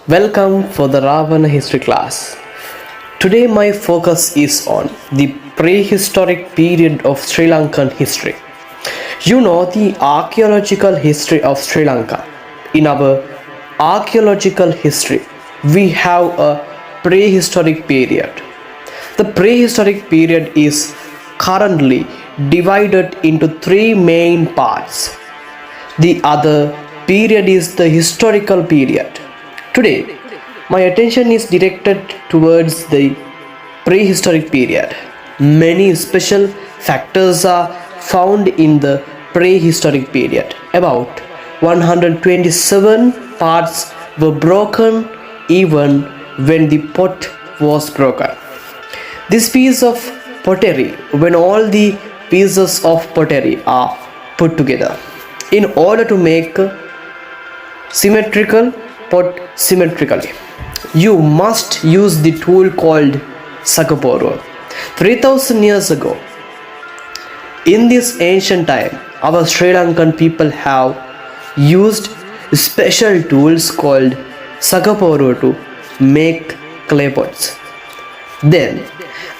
Welcome for the Rawana history class. Today my focus is on the prehistoric period of Sri Lankan history. You know the archaeological history of Sri Lanka. In our archaeological history, we have a prehistoric period. The prehistoric period is currently divided into three main parts. The other period is the historical period. Today, my attention is directed towards the prehistoric period. Many special factors are found in the prehistoric period. About 127 parts were broken even when the pot was broken. This piece of pottery, when all the pieces of pottery are put together in order to make symmetrical pot symmetrically, you must use the tool called sakaporo. 3000 years ago, in this ancient time, our Sri Lankan people have used special tools called sakaporo to make clay pots. Then,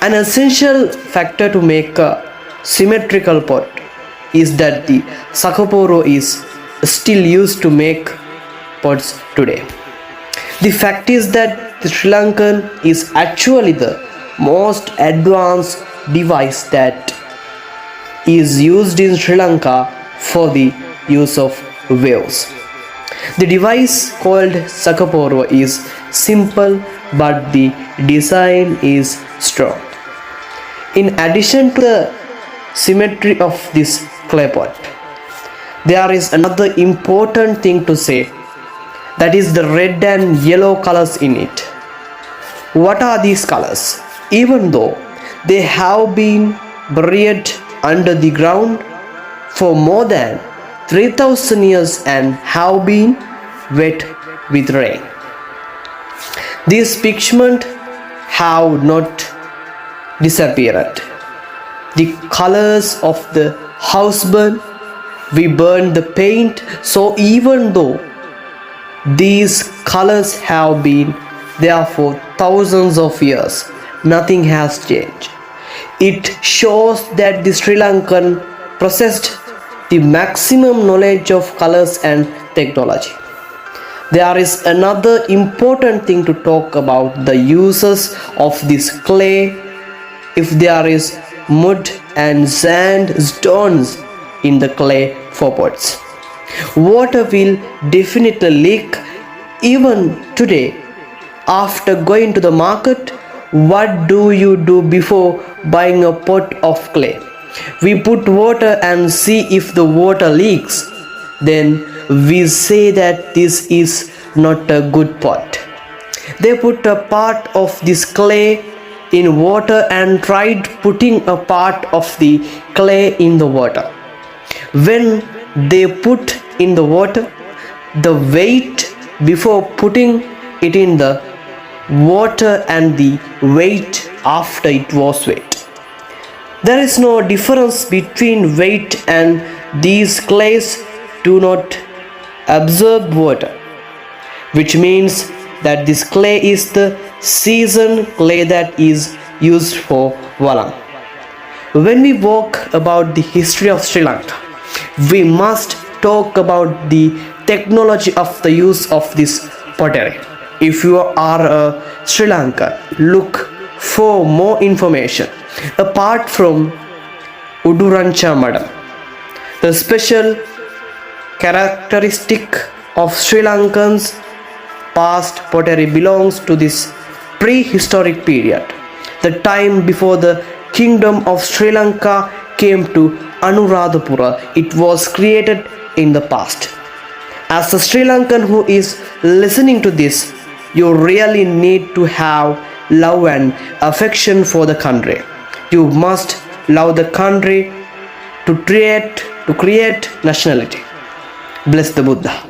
an essential factor to make a symmetrical pot is that the sakaporo is still used to make pots today. The fact is that the Sri Lankan is actually the most advanced device that is used in Sri Lanka for the use of waves. The device called sakaporo is simple, but the design is strong. In addition to the symmetry of this clay pot, there is another important thing to say, that is the red and yellow colors in it. What are these colors? Even though they have been buried under the ground for more than 3000 years and have been wet with rain, these pigments have not disappeared. The colors of the house burn, we burn the paint, so even though these colors have been there for thousands of years, nothing has changed. It shows that the Sri Lankan possessed the maximum knowledge of colors and technology. There is another important thing to talk about, the uses of this clay. If there is mud and sand stones in the clay for pots, water will definitely leak. Even today, after going to the market, what do you do before buying a pot of clay? We put water and see if the water leaks. Then we say that this is not a good pot. They put a part of this clay in water and tried putting a part of the clay in the water. When they put in the water, the weight before putting it in the water and the weight after it was wet, there is no difference between weight, and these clays do not absorb water, which means that this clay is the seasoned clay that is used for valang. When we talk about the history of Sri Lanka, we must talk about the technology of the use of this pottery. If you are a Sri Lankan, look for more information. Apart from Udu Ranchamadam, the special characteristic of Sri Lankan's past pottery belongs to this prehistoric period, the time before the kingdom of Sri Lanka came to Anuradhapura. It was created in the past. As a Sri Lankan who is listening to this, you really need to have love and affection for the country. You must love the country to create nationality. Bless the Buddha.